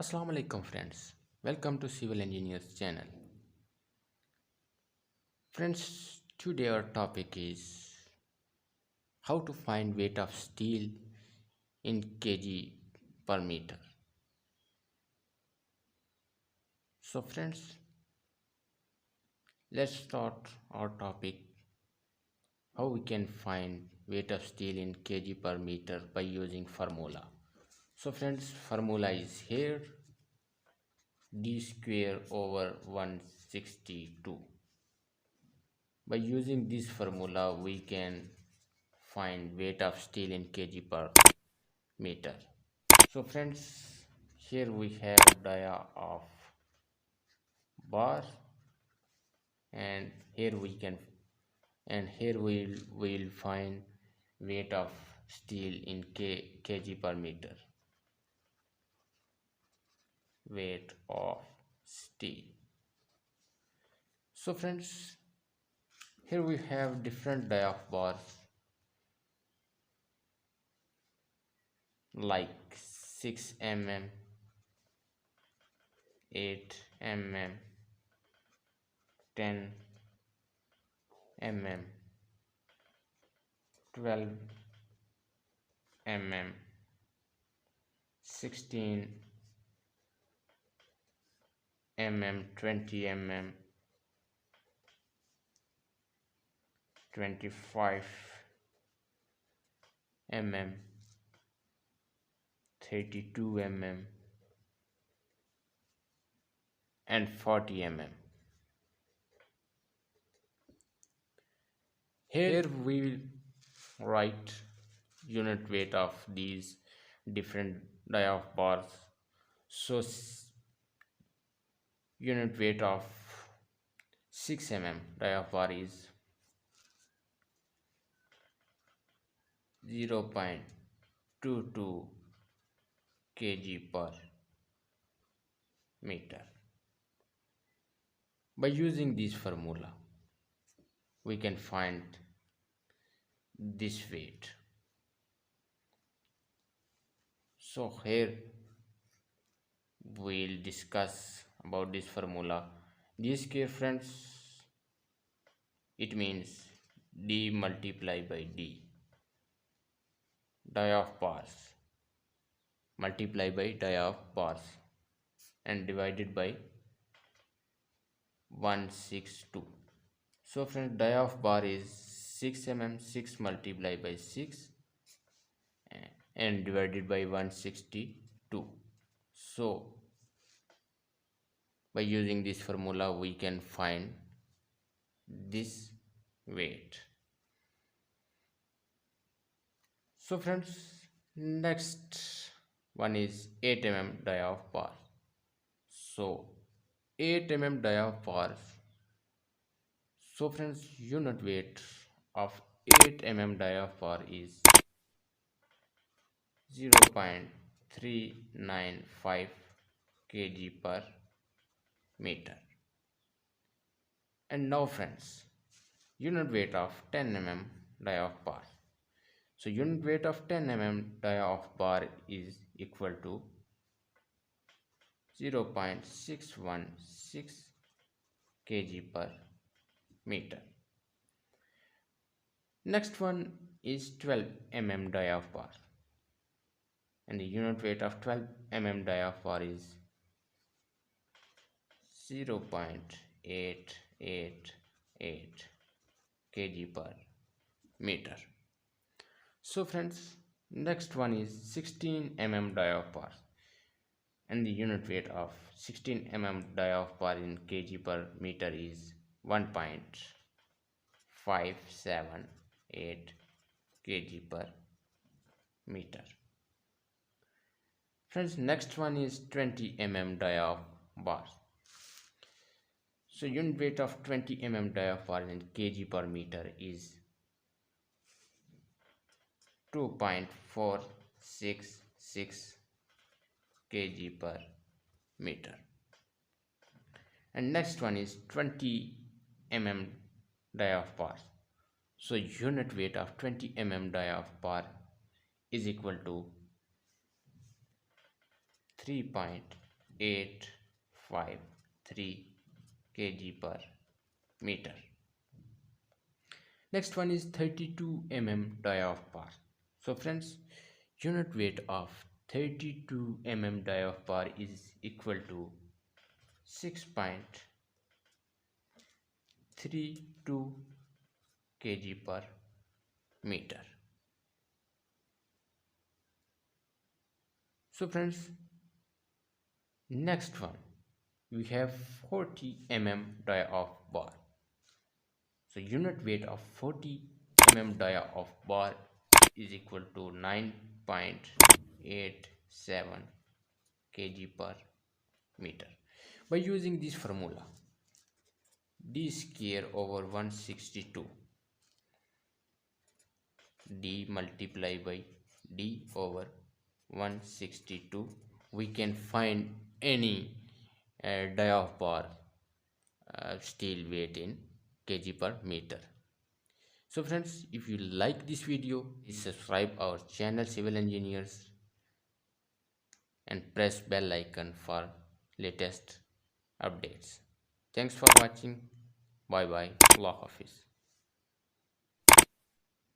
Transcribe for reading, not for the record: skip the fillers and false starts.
Assalamu alaikum friends. Welcome to Civil Engineers channel. Friends, today our topic is how to find weight of steel in kg per meter. So friends, let's start our topic how we can find weight of steel in kg per meter by using formula. So friends, formula is here, d square over 162. By using this formula, we can find weight of steel in kg per meter. So friends, here we have dia of bar, and here we will find weight of steel in kg per meter. Weight of steel. So friends, here we have different dia of bars like 6 mm, 8 mm, 10 mm, 12 mm, 16 mm, 20 mm, 25 mm, 32 mm, and 40 mm. Here we will write unit weight of these different dia of bars. So unit weight of 6 mm dia of bar is 0.22 kg per meter. By using this formula, we can find this weight. So here we'll discuss about this formula. D square, friends, it means D multiplied by D, dia of bars, multiplied by dia of bars, and divided by 162. So friends, dia of bar is 6 mm, 6 multiplied by 6 and divided by 162. So by using this formula, we can find this weight. So friends, next one is 8 mm dia of bar. So 8 mm dia of bars. So friends, unit weight of 8 mm dia of bar is 0.395 kg per meter. And now friends, unit weight of 10 mm dia of bar. So unit weight of 10 mm dia of bar is equal to 0.616 kg per meter. Next one is 12 mm dia of bar, and the unit weight of 12 mm dia of bar is 0.888 kg per meter. So friends, next one is 16 mm dia of bar, and the unit weight of 16 mm dia of bar in kg per meter is 1.578 kg per meter. Friends, next one is 20 mm dia of bar. So unit weight of 20 mm dia of bar in kg per meter is 2.466 kg per meter. And next one is 20 mm dia of bar. So unit weight of 20 mm dia of bar is equal to 3.8 853 kg per meter. Next one is 32 die of bar. So friends, unit weight of 32 die of bar is equal to 6.32 kg per meter. So friends, next one we have 40 die of bar. So unit weight of 40 die of bar is equal to 9.87 kg per meter. By using this formula, d square over 162, d multiplied by d over 162, we can find any die of bar steel weight in kg per meter. So friends, if you like this video, please subscribe our channel Civil Engineers and press bell icon for latest updates. Thanks for watching. Bye bye. Allah Hafiz.